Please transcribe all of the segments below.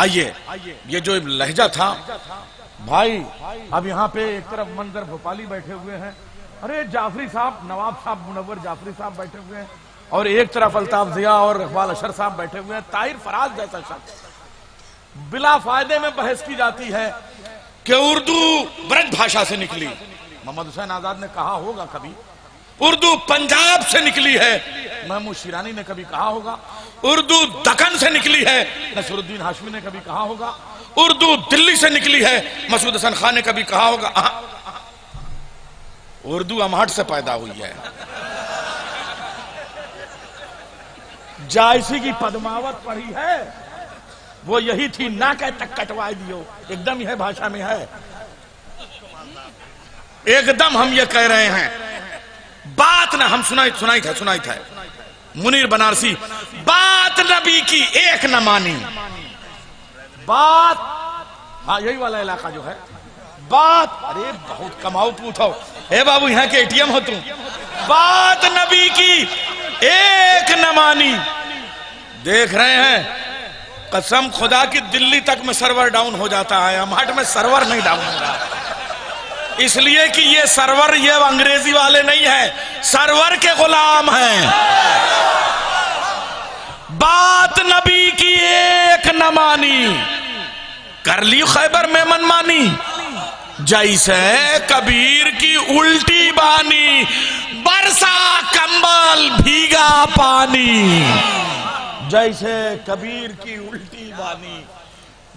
آئیے یہ جو لہجہ تھا بھائی، اب یہاں پہ ایک طرف منظر بھوپالی بیٹھے ہوئے ہیں، ارے جعفری صاحب، نواب صاحب منور جعفری صاحب بیٹھے ہوئے ہیں، اور ایک طرف الطاف ضیاء اور اقبال اشر صاحب بیٹھے ہوئے ہیں، طاہر فراز جیسا شخص۔ بلا فائدے میں بحث کی جاتی ہے کہ اردو برج بھاشا سے نکلی۔ محمد حسین آزاد نے کہا ہوگا کبھی اردو پنجاب سے نکلی ہے، محمود شیرانی نے کبھی کہا ہوگا اردو دکن سے نکلی ہے، نصر الدین ہاشمی نے کبھی کہا ہوگا اردو دلی سے نکلی ہے، مسعود حسن خان نے کبھی کہا ہوگا اردو امہٹ سے پیدا ہوئی ہے۔ جائسی کی پدماوت پڑھی ہے، وہ یہی تھی، نہ کہ تک کٹوائے دیو، ایک دم یہ بھاشا میں ہے، ایک دم ہم یہ کہہ رہے ہیں۔ بات نہ ہم سنائی تھا منیر بنارسی، بات نبی کی ایک نہ مانی، بات، ہاں یہی والا علاقہ جو ہے، بات، ارے بہت کماؤ پوچھو، اے بابو یہاں کے اے ٹی ایم ہو تم، بات نبی کی ایک نہ مانی۔ دیکھ رہے ہیں قسم خدا کی دلی تک میں سرور ڈاؤن ہو جاتا ہے، امہٹ میں سرور نہیں ڈاؤن ہو رہا، اس لیے کہ یہ سرور یہ انگریزی والے نہیں ہیں، سرور کے غلام ہیں۔ بات نبی کی ایک نہ مانی، کر لی خیبر میں من مانی، جیسے کبیر کی الٹی بانی، برسا کمبل بھیگا پانی، جیسے کبیر کی الٹی بانی،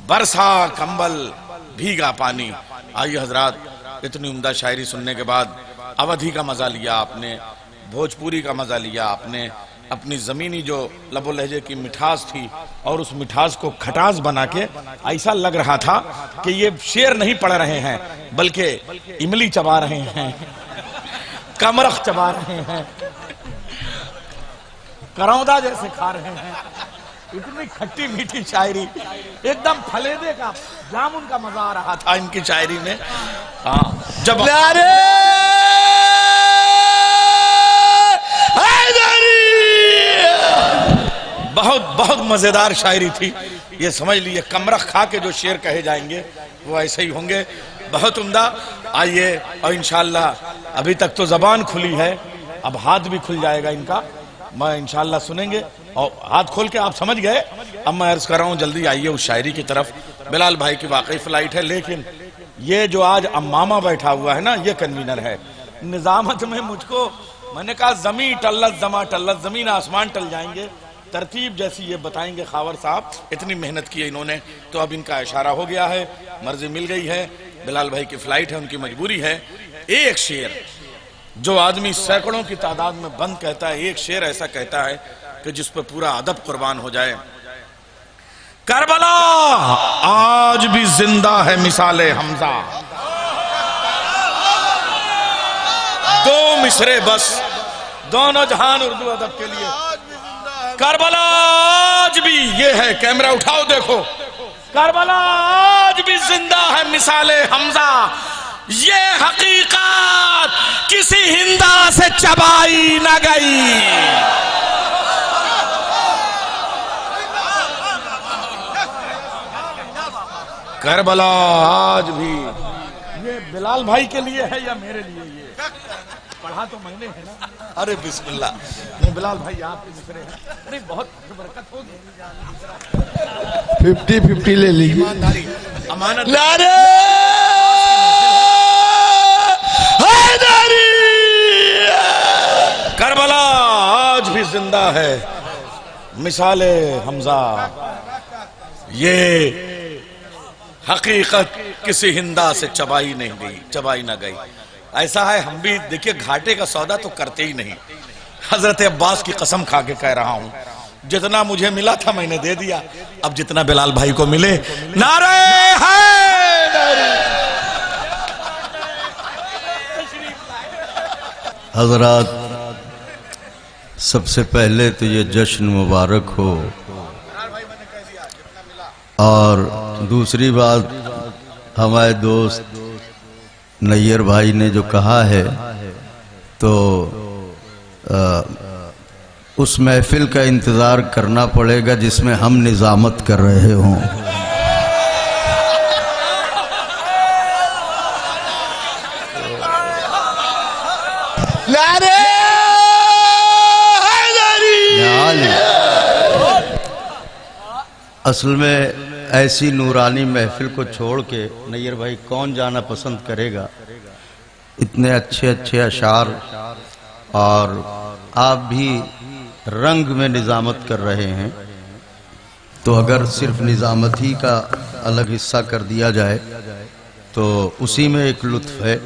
برسا کمبل بھیگا پانی۔ آئیے حضرات، اتنی عمدہ شاعری سننے کے بعد اودھی کا مزہ لیا آپ نے، بھوجپوری کا مزہ لیا آپ نے، اپنی زمینی جو لب و لہجے کی مٹھاس تھی اور اس مٹھاس کو کھٹاس بنا کے ایسا لگ رہا تھا کہ یہ شعر نہیں پڑھ رہے ہیں بلکہ املی چبا رہے ہیں، کمرخ چبا رہے ہیں، کروندا جیسے کھا رہے ہیں۔ اتنی کھٹی میٹھی شاعری، ایک دم پھلیدے کا جامن کا مزہ آ رہا تھا ان کی شاعری میں۔ جب بہت بہت مزیدار شاعری تھی، یہ سمجھ لیے کمرخ کھا کے جو شعر کہے جائیں گے وہ ایسے ہی ہوں گے، بہت عمدہ۔ آئیے، اور انشاءاللہ ابھی تک تو زبان کھلی ہے، اب ہاتھ بھی کھل جائے گا ان کا، میں انشاءاللہ سنیں گے، اور ہاتھ کھول کے آپ سمجھ گئے۔ اب میں عرض کر رہا ہوں جلدی آئیے اس شاعری کی طرف۔ بلال بھائی کی واقعی فلائٹ ہے، لیکن یہ جو آج امامہ بیٹھا ہوا ہے نا، یہ کنوینر ہے نظامت میں۔ مجھ کو میں نے کہا زمین ٹلت زماں ٹلت، زمین آسمان ٹل جائیں گے، ترتیب جیسی یہ بتائیں گے خاور صاحب، اتنی محنت کی ہے انہوں نے، تو اب ان کا اشارہ ہو گیا ہے، مرضی مل گئی ہے، بلال بھائی کی فلائٹ ہے، ان کی مجبوری ہے۔ ایک شعر جو آدمی سینکڑوں کی تعداد میں بند کہتا ہے، ایک شعر ایسا کہتا ہے کہ جس پہ پورا ادب قربان ہو جائے۔ کربلا آج بھی زندہ ہے مثال حمزہ، دو مصرے بس دونوں جہان اردو ادب کے لیے۔ کربلا آج بھی، یہ ہے کیمرہ اٹھاؤ دیکھو، کربلا آج بھی زندہ ہے مثال حمزہ، یہ حقیقت کسی ہندا سے چبائی نہ گئی۔ کربلا آج بھی، یہ بلال بھائی کے لیے ہے یا میرے لیے؟ یہ پڑھا تو میں نے ہے نا، ارے بسم اللہ، یہ بلال بھائی آپ کے مصرے ہیں، ارے بہت برکت ہوگی، 50-50 لے لیجیے۔ امانت نعرہ حیدری، کربلا آج بھی زندہ ہے مثال حمزہ، یہ حقیقت کسی ہندا سے چبائی نہیں گئی، چبائی نہ گئی۔ ایسا ہے ہم بھی دیکھیے گھاٹے کا سودا تو کرتے ہی نہیں، حضرت عباس کی قسم کھا کے کہہ رہا ہوں، جتنا مجھے ملا تھا میں نے دے دیا، اب جتنا بلال بھائی کو ملے۔ نعرہ حیدری، حضرات سب سے پہلے تو یہ جشن مبارک ہو، اور دوسری بات ہمارے دوست نیر بھائی نے جو کہا ہے تو اس محفل کا انتظار کرنا پڑے گا جس میں ہم نظامت کر رہے ہوں۔ اصل میں ایسی نورانی محفل کو چھوڑ کے نیر بھائی کون جانا پسند کرے گا؟ اتنے اچھے اچھے اشعار، اور آپ بھی رنگ میں نظامت کر رہے ہیں، تو اگر صرف نظامت ہی کا الگ حصہ کر دیا جائے تو اسی میں ایک لطف ہے،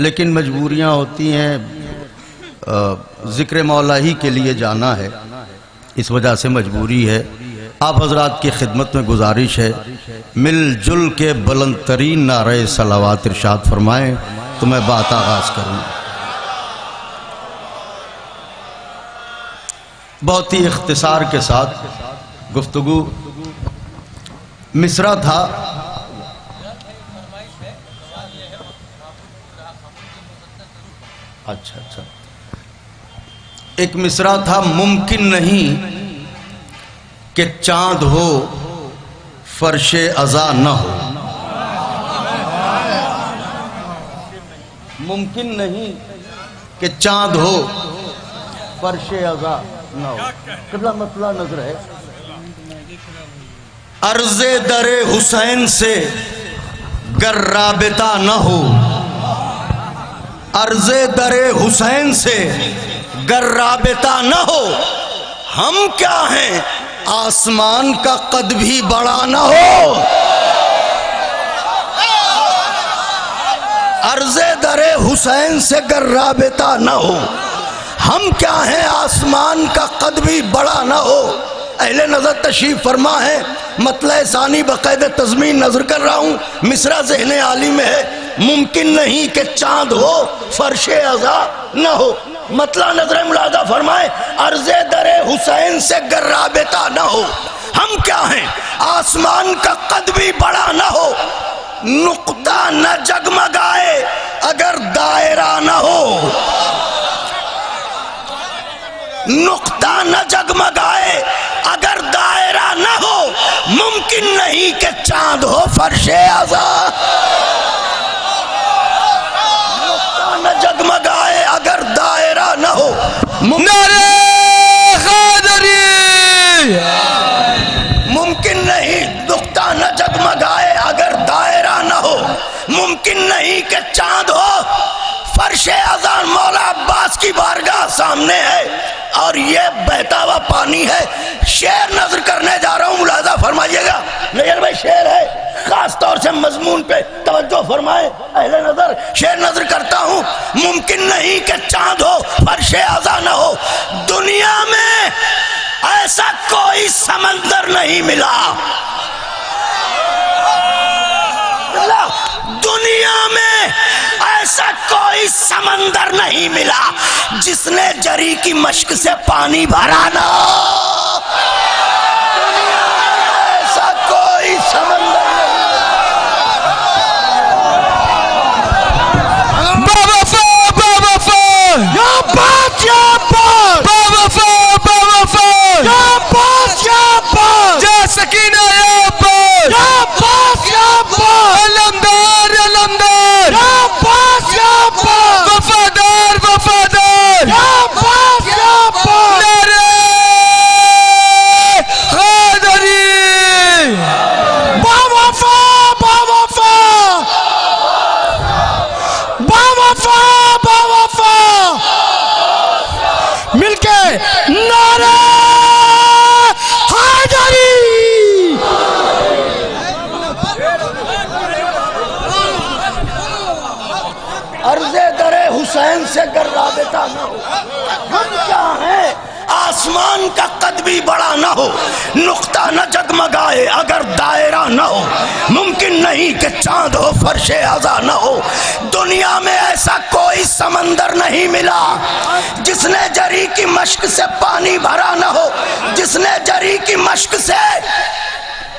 لیکن مجبوریاں ہوتی ہیں، ذکر مولا ہی کے لیے جانا ہے، اس وجہ سے مجبوری ہے۔ آپ حضرات کی خدمت میں گزارش ہے، مل جل کے بلند ترین نعرہ صلوات ارشاد فرمائیں تو میں بات آغاز کروں۔ بہت ہی اختصار کے ساتھ گفتگو، مصرع تھا اچھا ایک مصرع تھا، ممکن نہیں کہ چاند ہو فرش ازا نہ ہو، ممکن نہیں کہ چاند ہو فرش ازا نہ ہو۔ قبلہ مسئلہ نظر ہے، عرض در حسین سے گر رابطہ نہ ہو، عرض در حسین سے گر رابطہ نہ ہو، ہم کیا ہیں آسمان کا قد بھی بڑا نہ ہو، عرض در حسین سے گر رابطہ نہ ہو، ہم کیا ہیں آسمان کا قد بھی بڑا نہ ہو۔ اہل نظر تشریف فرما ہے، مطلع ثانی بقید تضمین نظر کر رہا ہوں، مصرع ذہن عالی میں ہے، ممکن نہیں کہ چاند ہو فرش ازا نہ ہو، مطلع نظر ملاحظہ فرمائے، عرض در حسین سے گر رابطہ نہ ہو، ہم کیا ہیں آسمان کا قد بھی بڑا نہ ہو، نقطہ نہ جگمگائے اگر دائرہ نہ ہو، نقطہ نہ جگمگائے اگر دائرہ نہ ہو، ممکن نہیں کہ چاند ہو فرش ازا، نقطہ نہ جگمگائے اگر دائرہ نہ ہو، نعرہ حیدری، ممکن نہیں نقطہ نہ جگمگائے اگر دائرہ نہ ہو، ممکن نہیں کہ چاند ہو فرش ازا۔ مولا عباس کی بارگاہ سامنے ہے اور یہ بہتا ہوا پانی ہے، شعر نظر کرنے جا رہا ہوں، ملاحظہ فرمائیے گا، نیر بھائی شعر ہے، خاص طور سے مضمون پہ توجہ فرمائے، اہل نظر شعر نظر کرتا ہوں، ممکن نہیں کہ چاند ہو فرش ازا نہ ہو، دنیا میں ایسا کوئی سمندر نہیں ملا، دنیا میں ایسا کوئی سمندر نہیں ملا جس نے جری کی مشک سے پانی بھرا نہ ہو، دنیا میں ایسا کوئی سمندر نہیں، بابا یا بات یا بات، بابا یا بات یا بات، جا سکینہ یا بات، یا بات یا بات، علمدار علمدار، یا بات یا بات، وفادار وفادار، یا بات یا بات، نعرہ حیدری، باوفا باوفا باوفا باوفا، مل کے نعرہ حیدری، عرض در حسین سے گر رابطہ نہ ہو، ہم کیا ہیں آسمان کا قد بھی بڑا نہ ہو، نقطہ نہ جگمگائے اگر دائرہ نہ ہو، ممکن نہیں کہ چاند ہو فرش ازا نہ ہو، دنیا میں ایسا کوئی سمندر نہیں ملا جس نے جری کی مشک سے پانی بھرا نہ ہو، جس نے جری کی مشک سے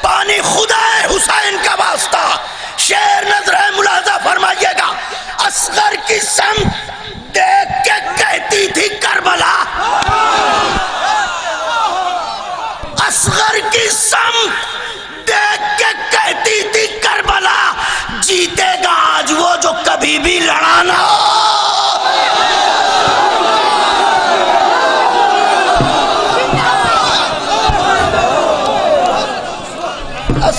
پانی، خدا حسین کا واسطہ، شعر نظر ہے، ملاحظہ فرمائیے گا، اصغر کی سمت دیکھ کے کہتی تھی کربلا، اصغر کی سمت دیکھ کے کہتی تھی کربلا، جیتے گا آج وہ جو کبھی بھی لڑا نہ ہو،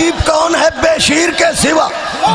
خطیب کون ہے بے شیر کے سوا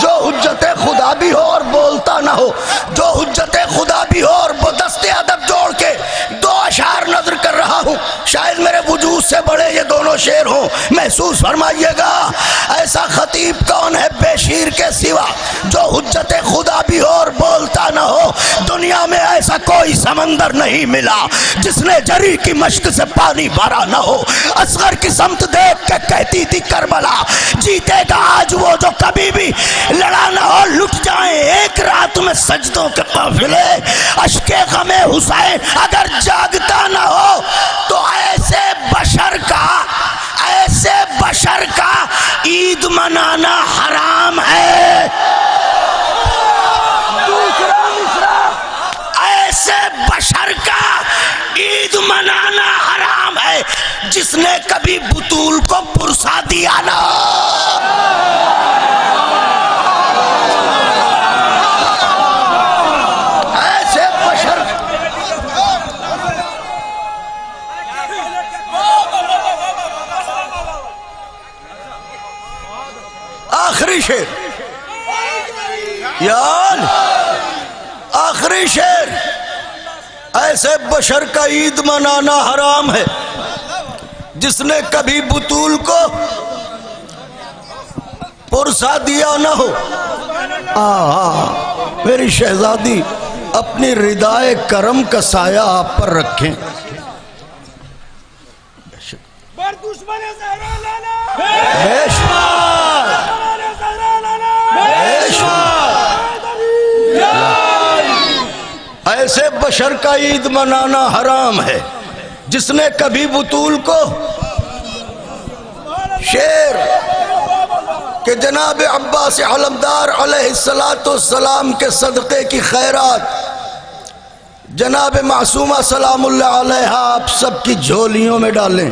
جو حجت خدا بھی ہو اور بولتا نہ ہو، جو حجت خدا بھی ہو اور دست ادب جوڑ کے دو اشعار نظر کر رہا ہوں، شاید میرے وجود سے بڑے یہ دونوں شعر ہوں، محسوس فرمائیے گا۔ ایسا خطیب کون ہے بے شیر کے سوا جو حجت خدا بھی ہو اور بولتا نہ ہو، دنیا میں ایسا کوئی سمندر نہیں ملا جس نے جری کی مشق سے پانی بھرا نہ ہو۔ اصغر کی سمت دیکھ کے کہتی تھی کربلا، جیتے گا آج وہ جو کبھی بھی لڑا نہ ہو، لٹ جائیں ایک رات میں سجدوں کے قافلے، اشک غم حسین اگر جاگتا نہ ہو تو ایسے بشر کا عید منانا حرام ہے۔ دوسرا مصرع، ایسے بشر کا عید منانا حرام ہے جس نے کبھی بطول کو پرسا دیا نہ۔ ایسے بشر، آخری شعر یاد، آخری شعر، ایسے بشر کا عید منانا حرام ہے جس نے کبھی بطول کو پرسا دیا نہ ہو۔ میری شہزادی اپنی ردائے کرم کا سایہ آپ پر رکھیں۔ ایسے بشر کا عید منانا حرام ہے جس نے کبھی بطول کو، شعر کہ جناب عباس علمدار علیہ السلام کے صدقے کی خیرات جناب معصومہ سلام اللہ علیہا آپ سب کی جھولیوں میں ڈالیں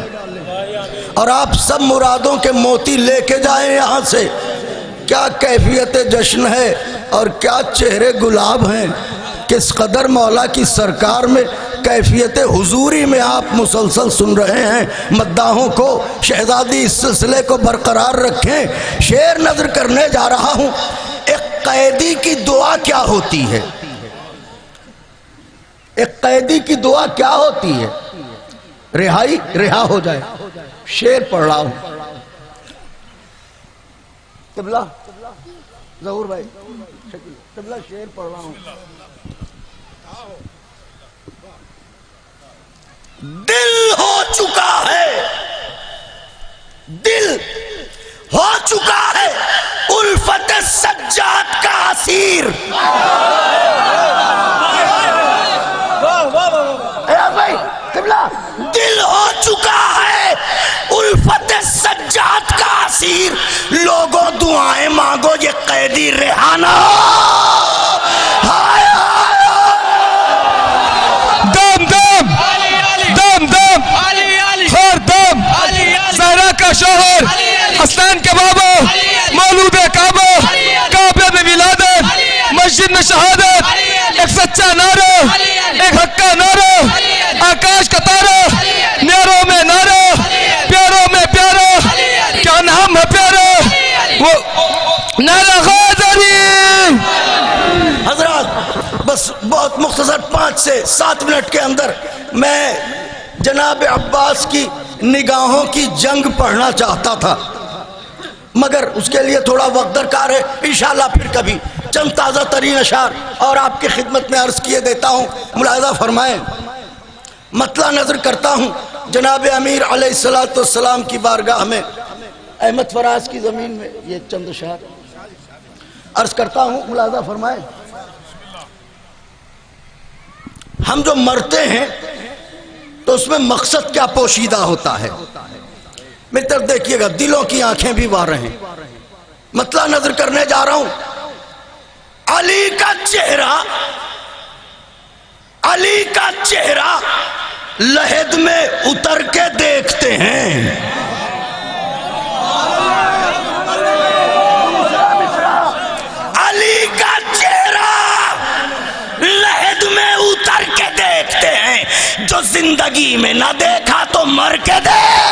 اور آپ سب مرادوں کے موتی لے کے جائیں یہاں سے۔ کیا کیفیت جشن ہے اور کیا چہرے گلاب ہیں، کس قدر مولا کی سرکار میں کیفیت حضوری میں آپ مسلسل سن رہے ہیں مداحوں کو۔ شہزادی اس سلسلے کو برقرار رکھیں۔ شعر نظر کرنے جا رہا ہوں۔ ایک قیدی کی دعا کیا ہوتی ہے؟ ایک قیدی کی دعا کیا ہوتی ہے؟ رہائی، رہا ہو جائے۔ شعر پڑھ رہا ہوں۔ قبلہ ظہور بھائی، قبلہ شعر پڑھ رہا ہوں۔ دل ہو چکا ہے، دل ہو چکا ہے الفت سجاد کا اسیر۔ بھائی قبلہ، دل ہو چکا ہے الفت سجاد کا اسیر، لوگوں دعائیں مانگو یہ قیدی رہا نہ ہو۔ دم دم دم دم خور دم، زہرا کا شوہر، حسنین کے بابا، مولود کعبہ، کعبے میں ولادت، مسجد میں شہادت، ایک سچا نعرہ، ایک حق کا نعرہ، آکاش کا تارہ، نیروں میں نعرہ، پیاروں میں پیارا، کیا نام ہے پیارا وہ نعرہ غازری۔ حضرات بس بہت مختصر 5 سے 7 منٹ کے اندر میں جناب عباس کی نگاہوں کی جنگ پڑھنا چاہتا تھا، مگر اس کے لیے تھوڑا وقت درکار ہے۔ انشاءاللہ پھر کبھی چند تازہ ترین اشعار اور آپ کی خدمت میں عرض کیے دیتا ہوں، ملاحظہ فرمائیں۔ مطلع نظر کرتا ہوں جناب امیر علیہ السلام کی بارگاہ میں، احمد فراز کی زمین میں، یہ چند اشعار عرض کرتا ہوں، ملاحظہ فرمائیں۔ ہم جو مرتے ہیں تو اس میں مقصد کیا پوشیدہ ہوتا ہے؟ میری طرف دیکھیے گا، دلوں کی آنکھیں بھی واضح ہیں۔ مطلع نظر کرنے جا رہا ہوں۔ علی کا چہرہ، علی کا چہرہ لحد میں اتر کے دیکھتے ہیں۔ علی کا چہرہ لحد میں اتر کے دیکھتے ہیں، جو زندگی میں نہ دیکھا تو مر کے دیکھ۔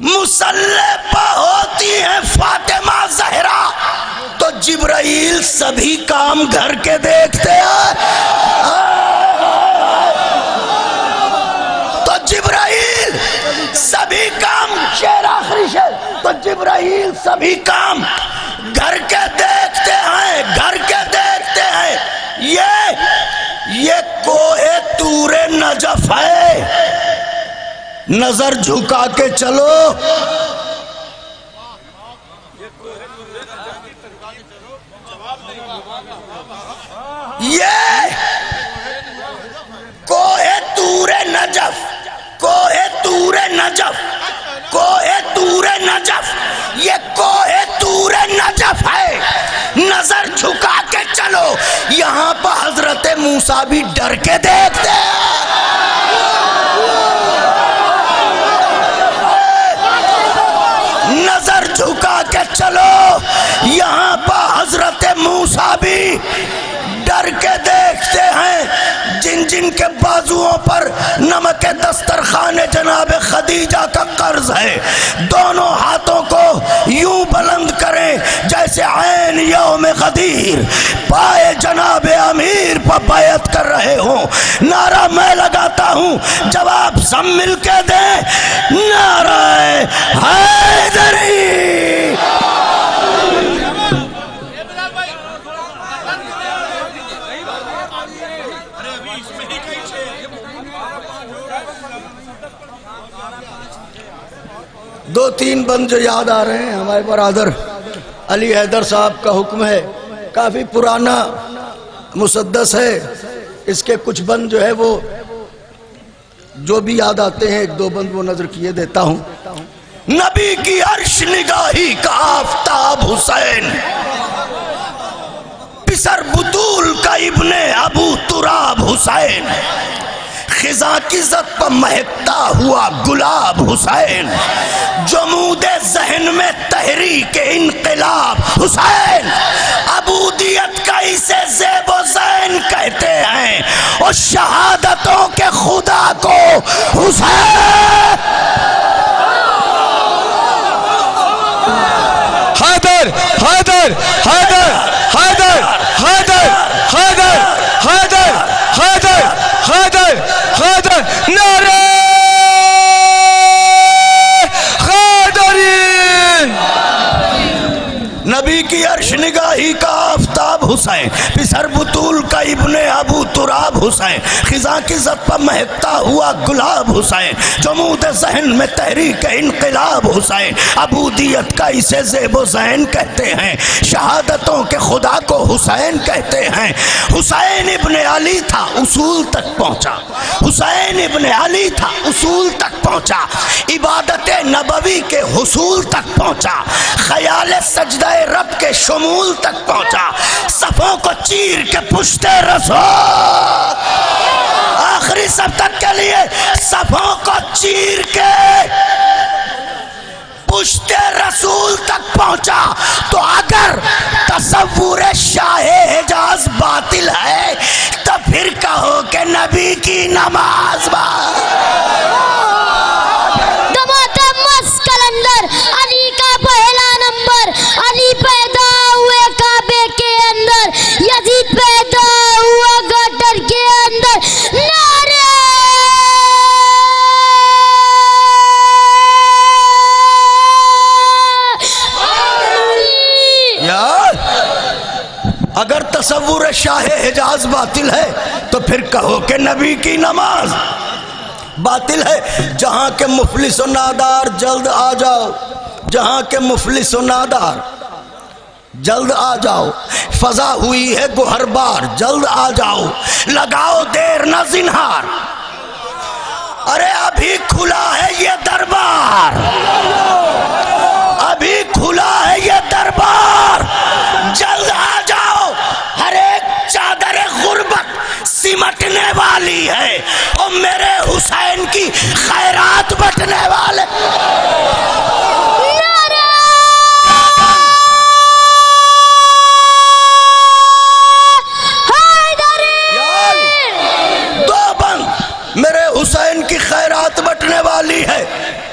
مسلح پہ ہوتی ہیں فاطمہ زہرا تو جبرائیل سبھی کام گھر کے دیکھتے ہیں. تو جبرائیل سبھی کام، شعر آخری شعر، تو جبرائیل سبھی کام گھر کے دیکھتے ہیں، گھر کے دیکھتے ہیں. یہ کوہ طور نجف ہے، نظر جھکا کے چلو. یہ کوہ طور نجف، کوہ طور نجف، کوہ طور نجف، یہ کوہ طور نجف ہے، نظر جھکا کے چلو. یہاں پر حضرت موسیٰ بھی ڈر کے دیکھتے ہیں. نظر جھکا کے چلو. یہاں پر حضرت موسیٰ بھی ڈر کے دیکھتے ہیں. جن جن کے بازوؤں پر نمک دسترخوان جناب خدیجہ کا قرض ہے، دونوں ہاتھوں کو یوں بلند کریں جیسے عین یوم غدیر پائے جناب امیر پر بیعت کر رہے ہوں. نعرہ میں لگاتا ہوں، جواب سب مل کے دیں. نعرہ حیدری. دو تین بند جو یاد آ رہے ہیں، ہمارے برادر علی حیدر صاحب کا حکم ہے، کافی پرانا مسدس ہے، اس کے کچھ بند جو ہے وہ جو بھی یاد آتے ہیں ایک دو بند وہ نظر کیے دیتا ہوں. نبی کی عرش نگاہی کا آفتاب حسین، پسر بطول کا ابن ابو تراب حسین، خزاں کی زد پر مہکتا ہوا گلاب حسین، جمود ذہن میں تحریک انقلاب حسین، عبودیت کا اسے زیب و زین کہتے ہیں اور شہادتوں کے خدا کو حسین. حیدر حیدر حیدر حیدر حیدر حیدر حیدر حیدر حیدر حیدر. نعرہ حیدری. نبی کی عرش نگاہی کا آفتاب حسین، پسر بطول کا ابن ابو تراب حسین، خزاں کی زد پر مہکتا ہوا گلاب حسین، جمود ذہن میں تحریک انقلاب حسین، عبودیت کا اسے زیب و زین کہتے ہیں، شہادتوں کے خدا کو حسین کہتے ہیں. حسین ابن علی تھا اصول تک پہنچا، حسین ابن علی تھا اصول تک پہنچا، عبادت نبوی کے حصول تک پہنچا، خیال سجدہ رب کے شمول تک پہنچا، صفوں کو چیر کے پشت رسول، آخری سب تک کے لیے صفوں کو چیر کے پشت رسول تک پہنچا. تو اگر تصور شاہ حجاز باطل ہے تو پھر کہو کہ نبی کی نماز کلندر علی کا پہلا نمبر، علی پیدا ہوئے کعبے کے اندر، یزید پیدا ہوا گٹر کے اندر. نعرہ یار، اگر تصور شاہ حجاز باطل ہے تو پھر کہو کہ نبی کی نماز باطل ہے. جہاں کے مفلس و نادار جلد آ جاؤ، جہاں کے مفلس و نادار جلد آ جاؤ، فضا ہوئی ہے گوہر بار جلد آ جاؤ، لگاؤ دیر نہ زنہار، ارے ابھی کھلا ہے یہ دربار، ابھی کھلا ہے یہ دربار، جلد آ جاؤ. ہر ایک چادر غربت سمٹنے والی ہے اور میرے حسین کی خیرات بٹنے والے. دو بند، میرے حسین کی خیرات بٹنے والی ہے،